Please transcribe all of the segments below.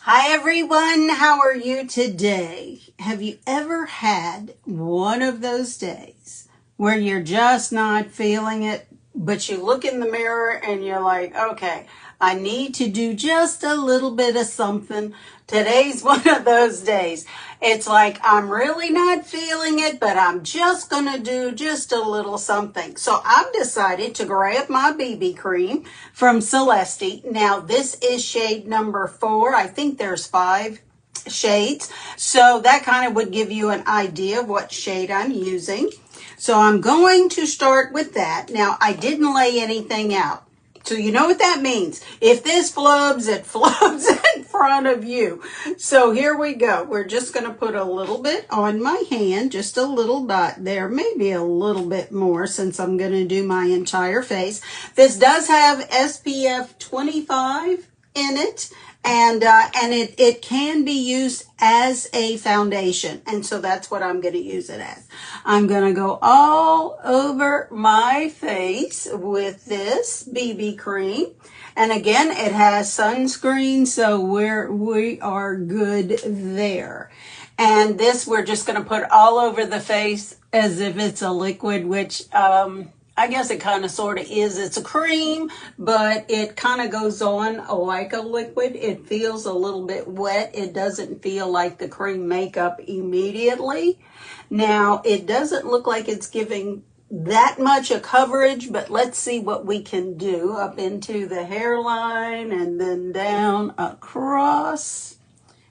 Hi everyone, how are you today? Have you ever had one of those days where you're just not feeling it, but you look in the mirror and you're like, okay, I need to do just a little bit of something. Today's one of those days. It's like I'm really not feeling it, but I'm just going to do just a little something. So I've decided to grab my BB cream from Celeste. Now this is shade number 4. I think there's 5 shades. So that kind of would give you an idea of what shade I'm using. So I'm going to start with that. Now I didn't lay anything out. So you know what that means. If this flubs, it flubs in front of you. So here we go. We're just going to put a little bit on my hand, just a little dot there, maybe a little bit more since I'm going to do my entire face. This does have SPF 25 in it. And it can be used as a foundation. And so that's what I'm going to use it as. I'm going to go all over my face with this BB cream. And again, it has sunscreen, so we are good there. And this we're just going to put all over the face as if it's a liquid, which I guess it kind of sort of is. It's a cream, but it kind of goes on like a liquid. It feels a little bit wet. It doesn't feel like the cream makeup immediately. Now, it doesn't look like it's giving that much of coverage, but let's see what we can do up into the hairline and then down across.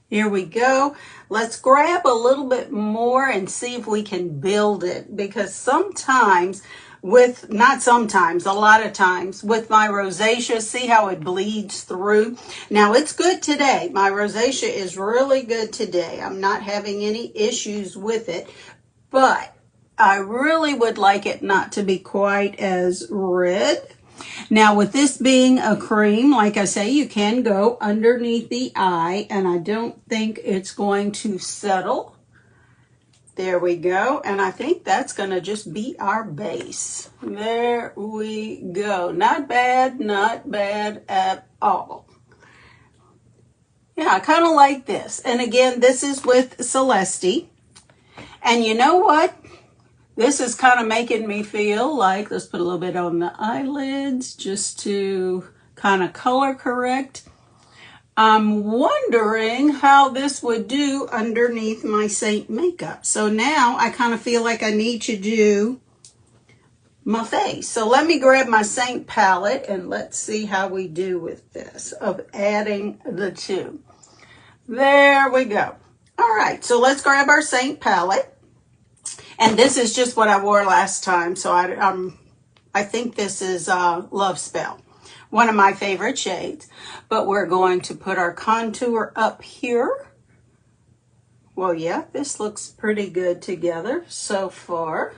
Here we go. Let's grab a little bit more and see if we can build it, because sometimes a lot of times with my rosacea, see how it bleeds through. Now it's good today. My rosacea is really good today. I'm not having any issues with it, but I really would like it not to be quite as red. Now with this being a cream, like I say, you can go underneath the eye, and I don't think it's going to settle. There we go. And I think that's going to just be our base. There we go. Not bad at all. Yeah, I kind of like this. And again, this is with Celeste. And you know what? This is kind of making me feel like, let's put a little bit on the eyelids just to kind of color correct. I'm wondering how this would do underneath my Saint makeup. So now I kind of feel like I need to do my face. So let me grab my Saint palette and let's see how we do with this, of adding the two. There we go. All right, so let's grab our Saint palette. And this is just what I wore last time. So I think this is Love Spell. One of my favorite shades, but we're going to put our contour up here. Well, yeah, this looks pretty good together so far.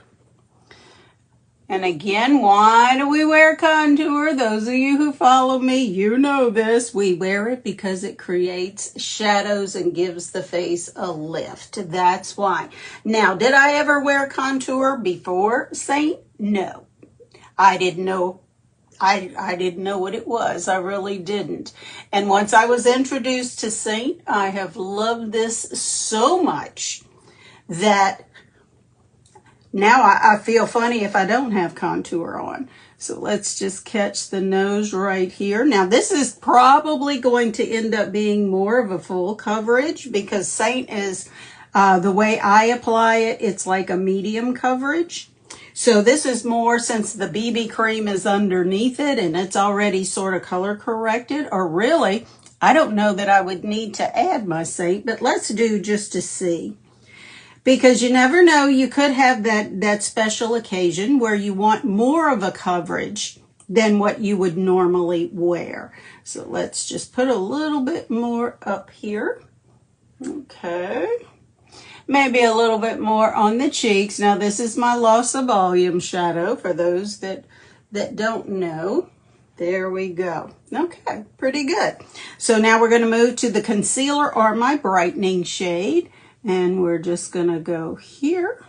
And again, why do we wear contour? Those of you who follow me, you know this. We wear it because it creates shadows and gives the face a lift. That's why. Now, did I ever wear contour before Saint? No. I didn't know what it was. I really didn't. And once I was introduced to Saint, I have loved this so much that now I feel funny if I don't have contour on. So let's just catch the nose right here. Now this is probably going to end up being more of a full coverage because Saint is, the way I apply it, it's like a medium coverage. So this is more, since the BB cream is underneath it and it's already sort of color corrected, or really, I don't know that I would need to add my Saint, but let's do just to see. Because you never know, you could have that special occasion where you want more of a coverage than what you would normally wear. So let's just put a little bit more up here. Okay. Maybe a little bit more on the cheeks. Now this is my loss of volume shadow for those that don't know. There we go. Okay, pretty good. So now we're going to move to the concealer or my brightening shade. And we're just going to go here.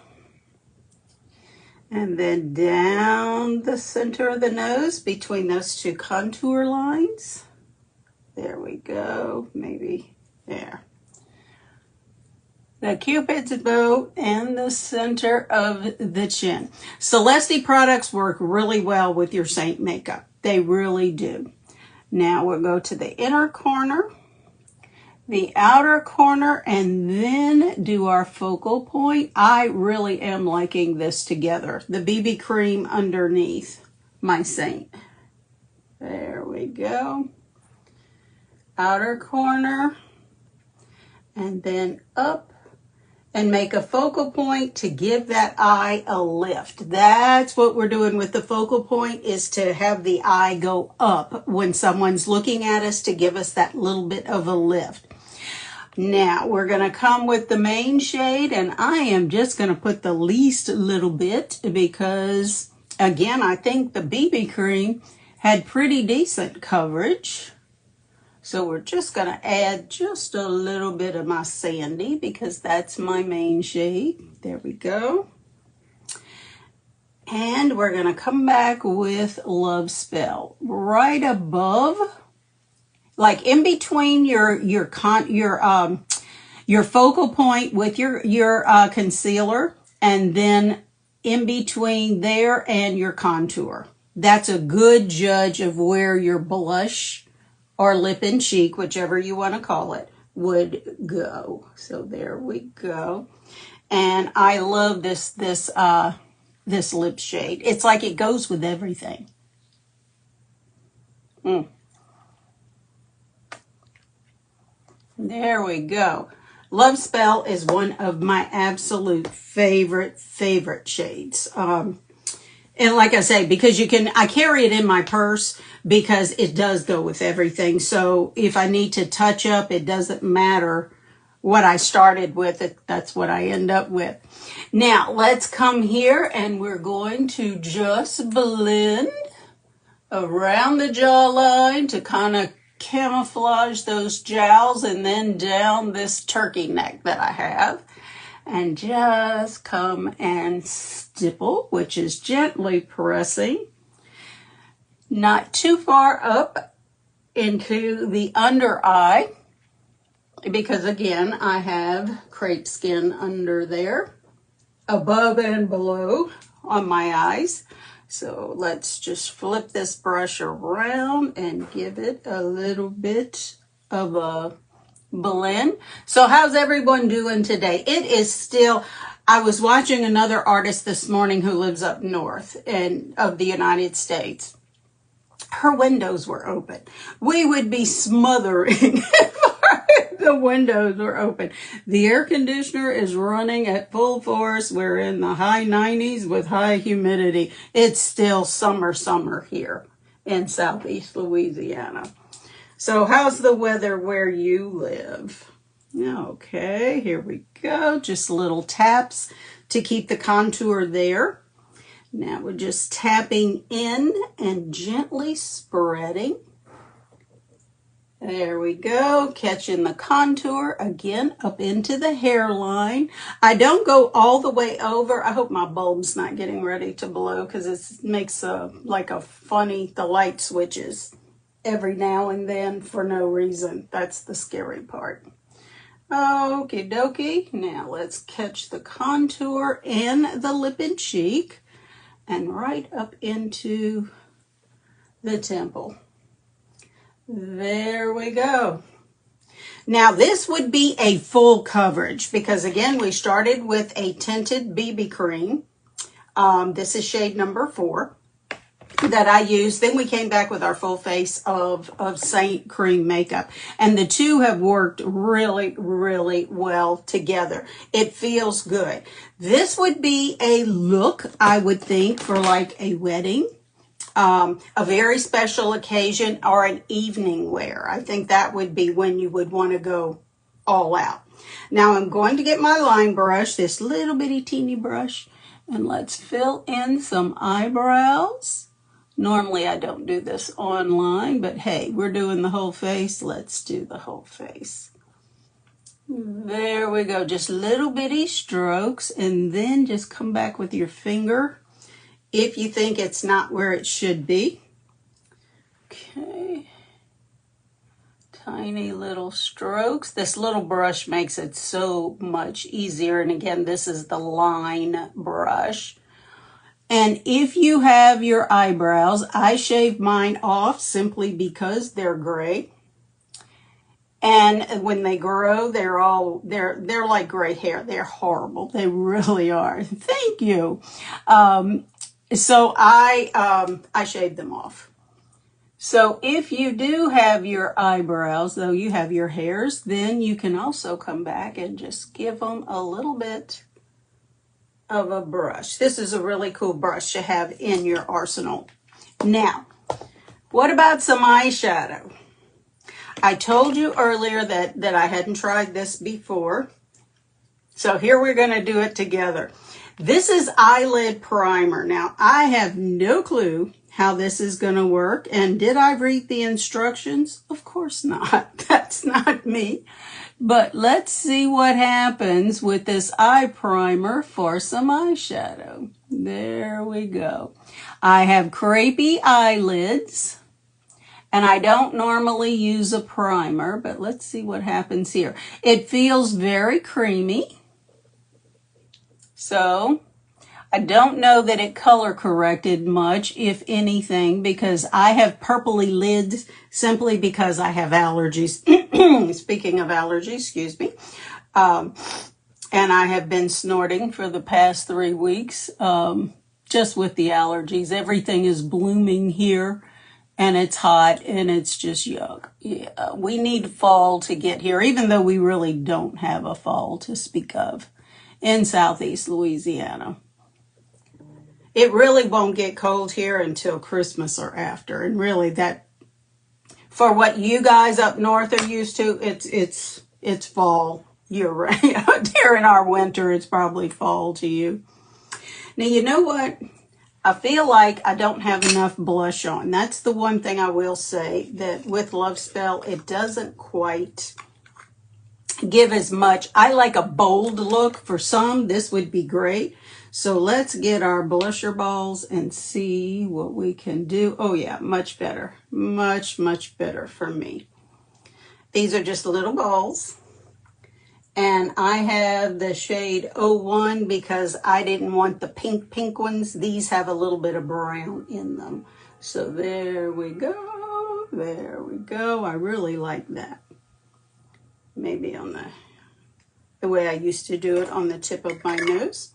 And then down the center of the nose between those two contour lines. There we go. Maybe There. The Cupid's bow and the center of the chin. Celeste products work really well with your Saint makeup. They really do. Now we'll go to the inner corner, the outer corner, and then do our focal point. I really am liking this together. The BB cream underneath my Saint. There we go. Outer corner, and then up, and make a focal point to give that eye a lift. That's what we're doing with the focal point, is to have the eye go up when someone's looking at us, to give us that little bit of a lift. Now we're going to come with the main shade, and I am just going to put the least little bit because, again, I think the BB cream had pretty decent coverage. So we're just going to add just a little bit of my Sandy because that's my main shade. There we go. And we're going to come back with Love Spell right above, like in between your focal point with your concealer, and then in between there and your contour. That's a good judge of where your blush or lip and cheek, whichever you want to call it, would go. So there we go. And I love this lip shade. It's like it goes with everything. There we go. Love Spell is one of my absolute favorite shades. And like I say, because I carry it in my purse because it does go with everything. So if I need to touch up, it doesn't matter what I started with. That's what I end up with. Now, let's come here and we're going to just blend around the jawline to kind of camouflage those jowls, and then down this turkey neck that I have. And just come and stipple, which is gently pressing, not too far up into the under eye, because again, I have crepe skin under there, above and below on my eyes. So let's just flip this brush around and give it a little bit of a blend. So how's everyone doing today? It is still, I was watching another artist this morning who lives up north of the United States. Her windows were open. We would be smothering if the windows were open. The air conditioner is running at full force. We're in the high 90s with high humidity. It's still summer here in Southeast Louisiana. So how's the weather where you live? Okay, here we go. Just little taps to keep the contour there. Now we're just tapping in and gently spreading. There we go. Catching the contour again up into the hairline. I don't go all the way over. I hope my bulb's not getting ready to blow because it makes the light switches every now and then for no reason. That's the scary part. Okie dokie. Now let's catch the contour and the lip and cheek and right up into the temple. There we go. Now this would be a full coverage because again, we started with a tinted BB cream. This is shade number 4. That I used. Then we came back with our full face of Saint cream makeup. And the two have worked really, really well together. It feels good. This would be a look, I would think, for like a wedding, a very special occasion, or an evening wear. I think that would be when you would want to go all out. Now I'm going to get my line brush, this little bitty teeny brush, and let's fill in some eyebrows. Normally I don't do this online, but hey, we're doing the whole face. Let's do the whole face. There we go. Just little bitty strokes, and then just come back with your finger if you think it's not where it should be. Okay. tiny little strokes. This little brush makes it so much easier. And again, this is the line brush. And if you have your eyebrows, I shave mine off simply because they're gray. And when they grow, they're like gray hair. They're horrible. They really are. Thank you. So I shave them off. So if you do have your eyebrows, though you have your hairs, then you can also come back and just give them a little bit of a brush. This is a really cool brush to have in your arsenal. Now, what about some eyeshadow? I told you earlier that I hadn't tried this before. So here we're going to do it together. This is eyelid primer. Now, I have no clue how this is going to work. And did I read the instructions? Of course not. That's not me. But let's see what happens with this eye primer for some eyeshadow. There we go. I have crepey eyelids. And I don't normally use a primer, but let's see what happens here. It feels very creamy. So I don't know that it color corrected much, if anything, because I have purpley lids simply because I have allergies. Speaking of allergies, excuse me. And I have been snorting for the past 3 weeks, just with the allergies. Everything is blooming here. And it's hot, and it's just yuck. Yeah, we need fall to get here, even though we really don't have a fall to speak of in Southeast Louisiana. It really won't get cold here until Christmas or after. And really, that, for what you guys up north are used to, it's fall year-round. During our winter, it's probably fall to you. Now, you know what? I feel like I don't have enough blush on. That's the one thing I will say, that with Love Spell, it doesn't quite give as much. I like a bold look. For some, this would be great. So let's get our blusher balls and see what we can do. Oh yeah, much better. Much, much better for me. These are just little balls. And I have the shade 01 because I didn't want the pink ones. These have a little bit of brown in them. So there we go. There we go. I really like that. Maybe on the way I used to do it, on the tip of my nose.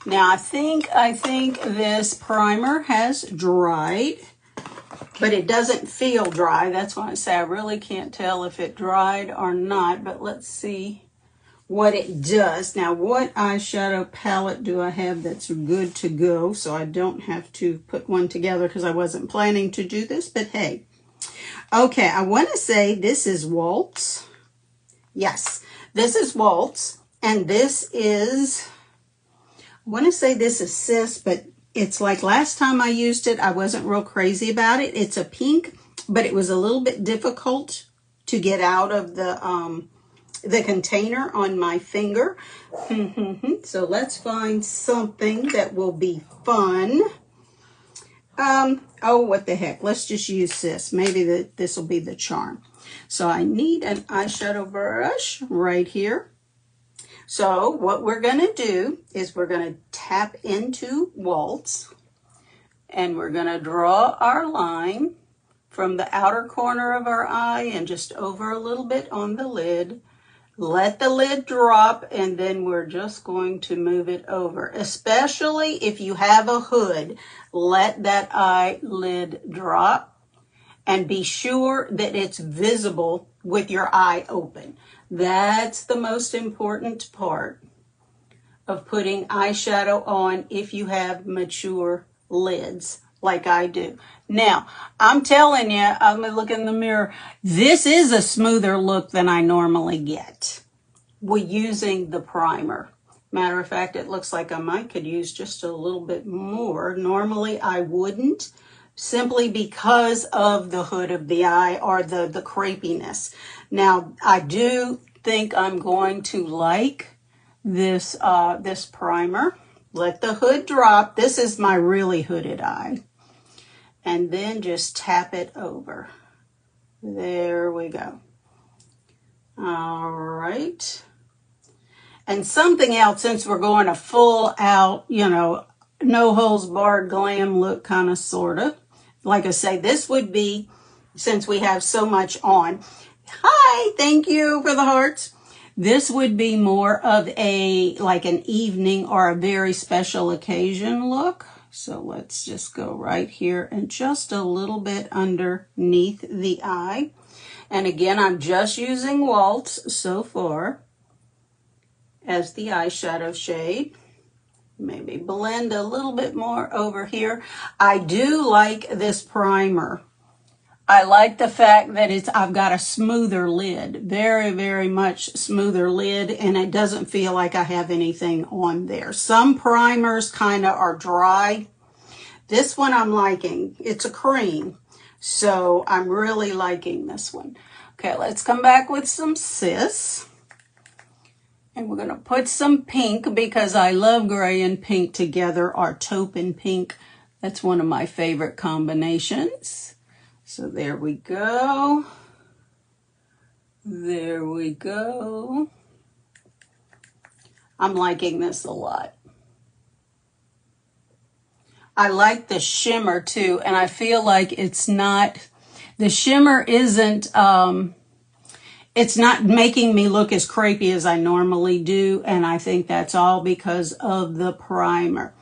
Now I think this primer has dried, but it doesn't feel dry. That's why I say I really can't tell if it dried or not, but let's see what it does. Now, what eyeshadow palette do I have that's good to go, so I don't have to put one together because I wasn't planning to do this, but hey. Okay, I want to say this is Waltz. Yes, this is Waltz, and this is, I want to say this is Sis, but it's like last time I used it, I wasn't real crazy about it. It's a pink, but it was a little bit difficult to get out of the container on my finger. So let's find something that will be fun. Oh, what the heck. Let's just use this. Maybe this will be the charm. So I need an eyeshadow brush right here. So what we're going to do is we're going to tap into Waltz. And we're going to draw our line from the outer corner of our eye and just over a little bit on the lid. Let the lid drop, and then we're just going to move it over. Especially if you have a hood, let that eyelid drop and be sure that it's visible with your eye open. That's the most important part of putting eyeshadow on if you have mature lids like I do. Now, I'm telling you, I'm going to look in the mirror. This is a smoother look than I normally get with using the primer. Matter of fact, it looks like I might could use just a little bit more. Normally, I wouldn't, simply because of the hood of the eye or the crepiness. Now, I do think I'm going to like this, this primer. Let the hood drop. This is my really hooded eye. And then just tap it over. There we go. All right. And something else, since we're going a full out, you know, no holds barred glam look, kind of, sort of. Like I say, this would be, since we have so much on. Hi, thank you for the hearts. This would be more of a, like an evening or a very special occasion look. So let's just go right here and just a little bit underneath the eye. And again, I'm just using Waltz so far as the eyeshadow shade. Maybe blend a little bit more over here. I do like this primer. I like the fact that I've got a smoother lid, very, very much smoother lid, and it doesn't feel like I have anything on there. Some primers kind of are dry. This one I'm liking. It's a cream, so I'm really liking this one. Okay, let's come back with some Sis. And we're going to put some pink because I love gray and pink together, or taupe and pink. That's one of my favorite combinations. So there we go. There we go. I'm liking this a lot. I like the shimmer too, and I feel like it's not, the shimmer isn't, it's not making me look as crepey as I normally do, and I think that's all because of the primer.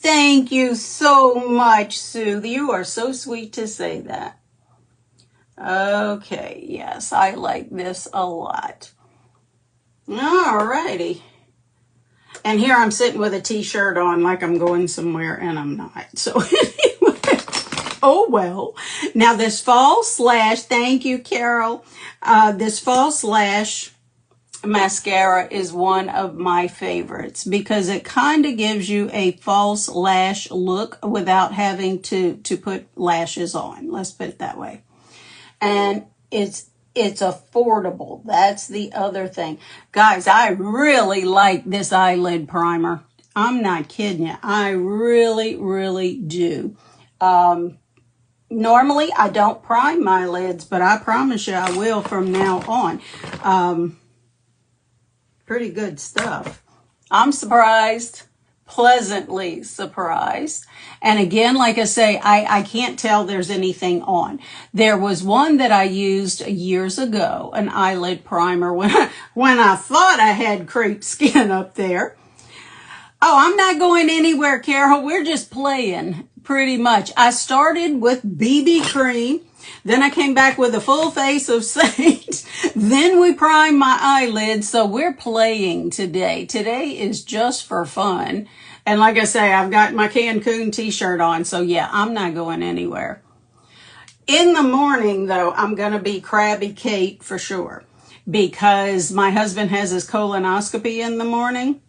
Thank you so much, Sue. You are so sweet to say that. Okay, yes, I like this a lot. All righty. And here I'm sitting with a t-shirt on like I'm going somewhere, and I'm not. So anyway, oh well. Now this fall slash, thank you, Carol. This fall slash mascara is one of my favorites because it kind of gives you a false lash look without having to put lashes on. Let's put it that way. And it's affordable. That's the other thing. Guys, I really like this eyelid primer. I'm not kidding you. I really, really do. Normally, I don't prime my lids, but I promise you I will from now on. Pretty good stuff. I'm surprised, pleasantly surprised. And again, like I say, I can't tell there's anything on. There was one that I used years ago, an eyelid primer, when I thought I had crepe skin up there. Oh, I'm not going anywhere, Carol. We're just playing. Pretty much. I started with BB cream, then I came back with a full face of Saint, then we primed my eyelids, so we're playing today. Today is just for fun, and like I say, I've got my Cancun t-shirt on, so yeah, I'm not going anywhere. In the morning, though, I'm going to be Krabby Kate for sure, because my husband has his colonoscopy in the morning.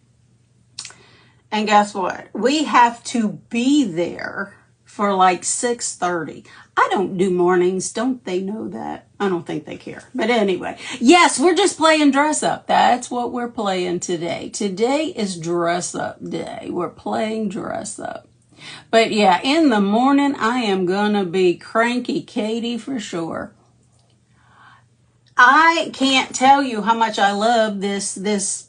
And guess what? We have to be there for like 6:30. I don't do mornings. Don't they know that? I don't think they care. But anyway, yes, we're just playing dress up. That's what we're playing today. Today is dress up day. We're playing dress up. But yeah, in the morning, I am going to be Cranky Katie for sure. I can't tell you how much I love this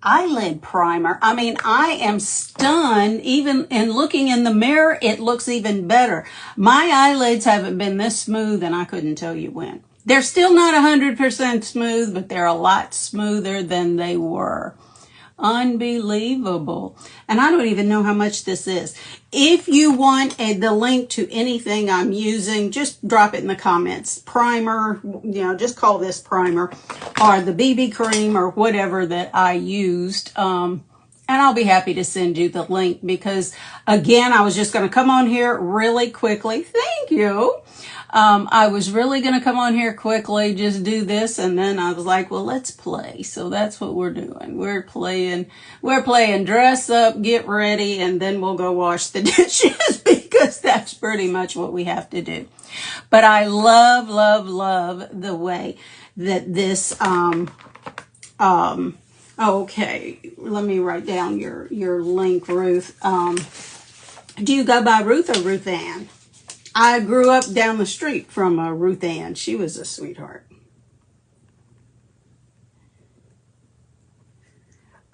eyelid primer. I mean, I am stunned. Even in looking in the mirror, it looks even better. My eyelids haven't been this smooth, and I couldn't tell you when. They're still not 100% smooth, but they're a lot smoother than they were. Unbelievable. And I don't even know how much this is. If you want the link to anything I'm using, just drop it in the comments. Primer, just call this primer, or the BB cream, or whatever that I used. And I'll be happy to send you the link because, again, I was just going to come on here really quickly. Thank you. I was really going to come on here quickly, just do this, and then I was like, well, let's play. So that's what we're doing. We're playing dress up, get ready, and then we'll go wash the dishes because that's pretty much what we have to do. But I love, love, love the way that this, okay, let me write down your link, Ruth. Do you go by Ruth or Ruth Ann? I grew up down the street from Ruth Ann. She was a sweetheart.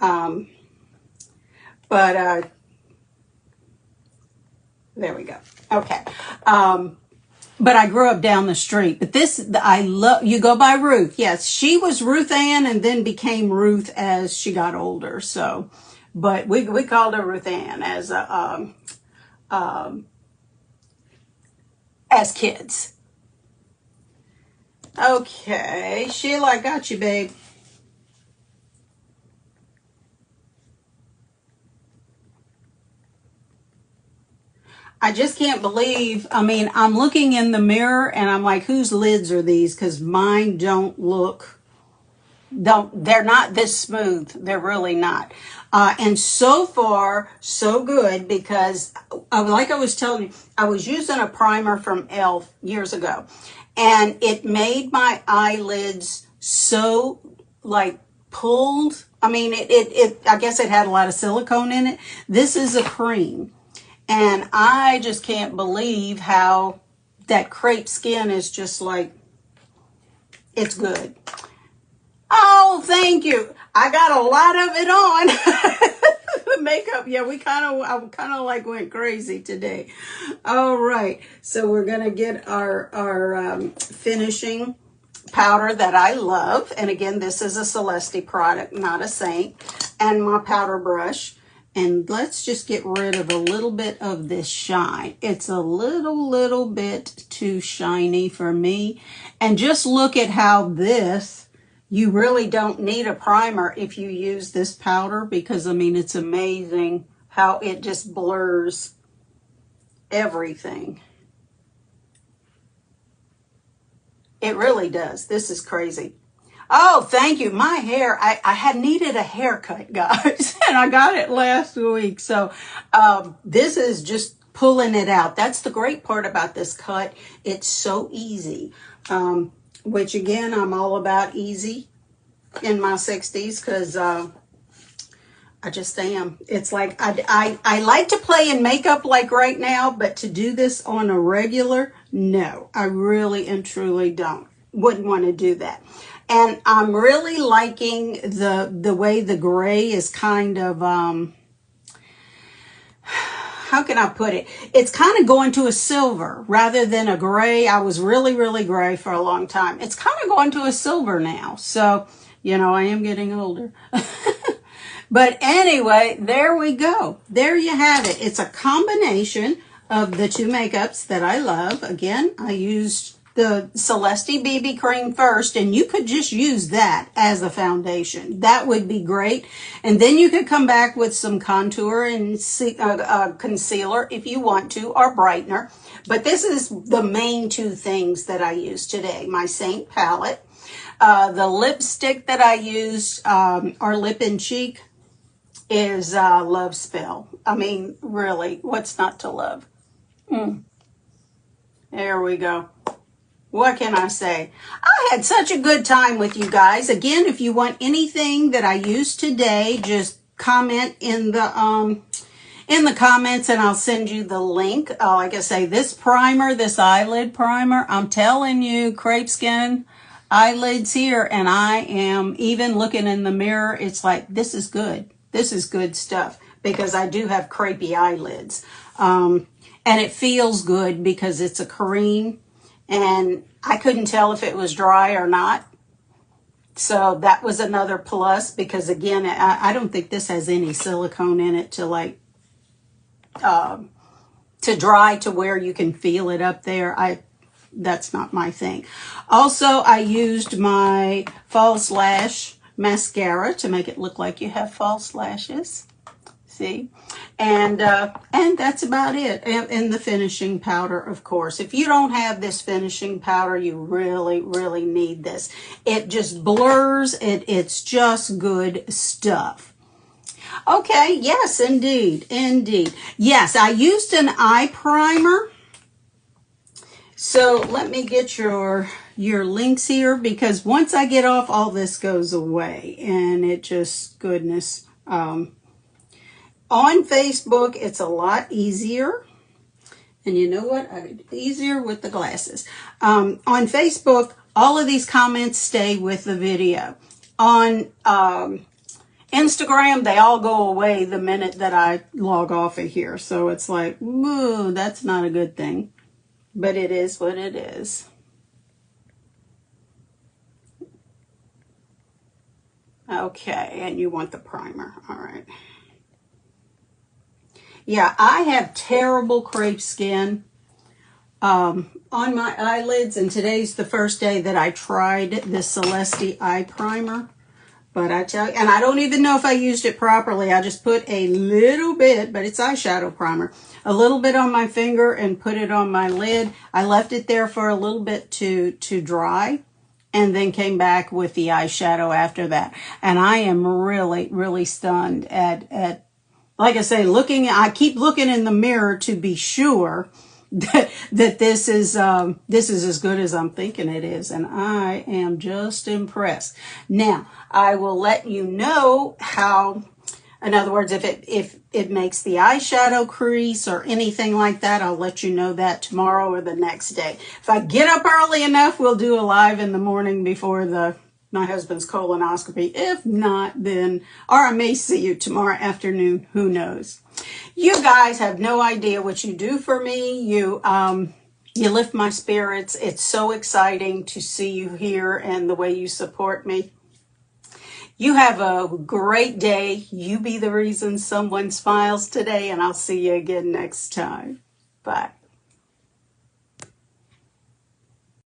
Um, but there we go. Okay. But I grew up down the street. But this, I love, you go by Ruth. Yes, she was Ruth Ann and then became Ruth as she got older. So, but we called her Ruth Ann as kids. Okay, Sheila, I got you, babe. I just can't believe, I mean, I'm looking in the mirror and I'm like, whose lids are these? Because mine they're not this smooth. They're really not. And so far, so good, because like I was telling you, I was using a primer from e.l.f. years ago, and it made my eyelids so like pulled. I mean, I guess it had a lot of silicone in it. This is a cream. And I just can't believe how that crepe skin is just like, it's good. Oh, thank you. I got a lot of it on. The makeup, yeah, I kind of like went crazy today. All right, so we're going to get our finishing powder that I love. And again, this is a Celeste product, not a Saint. And my powder brush. And let's just get rid of a little bit of this shine. It's a little bit too shiny for me. And just look at how this, you really don't need a primer if you use this powder, because I mean, it's amazing how it just blurs everything. It really does. This is crazy. Oh, thank you. My hair, I had needed a haircut, guys, and I got it last week. So this is just pulling it out. That's the great part about this cut. It's so easy, which again, I'm all about easy in my 60s, because I just am. It's like I like to play in makeup like right now, but to do this on a regular, no, I really and truly wouldn't want to do that. And I'm really liking the way the gray is kind of, how can I put it? It's kind of going to a silver rather than a gray. I was really gray for a long time. It's kind of going to a silver now. So, you know, I am getting older. But anyway, there we go. There you have it. It's a combination of the two makeups that I love. Again, I used the Celeste BB cream first, and you could just use that as a foundation. That would be great. And then you could come back with some contour and concealer if you want to, or brightener. But this is the main two things that I use today. My Saint palette. The lipstick that I used, our Lip and Cheek, is Love Spell. I mean, really, what's not to love? There we go. What can I say? I had such a good time with you guys. Again, if you want anything that I used today, just comment in the comments and I'll send you the link. Like I say, this primer, this eyelid primer, I'm telling you, crepe skin eyelids here, and I am even looking in the mirror. It's like, this is good. This is good stuff, because I do have crepey eyelids. And it feels good because it's a cream. And I couldn't tell if it was dry or not. So that was another plus, because again, I don't think this has any silicone in it to like, to dry to where you can feel it up there. That's not my thing. Also, I used my false lash mascara to make it look like you have false lashes. See? And that's about it. And the finishing powder, of course. If you don't have this finishing powder, you really need this. It just blurs. It's just good stuff. Okay, yes, indeed. Yes, I used an eye primer. So let me get your links here, because once I get off, all this goes away. And it just, goodness. On Facebook, it's a lot easier. And you know what? Easier with the glasses. On Facebook, all of these comments stay with the video. On Instagram, they all go away the minute that I log off of here. So it's like, ooh, that's not a good thing. But it is what it is. Okay, and you want the primer. All right. Yeah, I have terrible crepe skin on my eyelids, and today's the first day that I tried this Celeste eye primer. But I tell you, and I don't even know if I used it properly. I just put a little bit, but it's eyeshadow primer, a little bit on my finger and put it on my lid. I left it there for a little bit to dry, and then came back with the eyeshadow after that. And I am really, really stunned at like I say, I keep looking in the mirror to be sure that this is as good as I'm thinking it is, and I am just impressed. Now, I will let you know how, in other words, if it makes the eyeshadow crease or anything like that, I'll let you know that tomorrow or the next day. If I get up early enough, we'll do a live in the morning before my husband's colonoscopy. If not, then, or I may see you tomorrow afternoon. Who knows? You guys have no idea what you do for me. You lift my spirits. It's so exciting to see you here and the way you support me. You have a great day. You be the reason someone smiles today, and I'll see you again next time. Bye.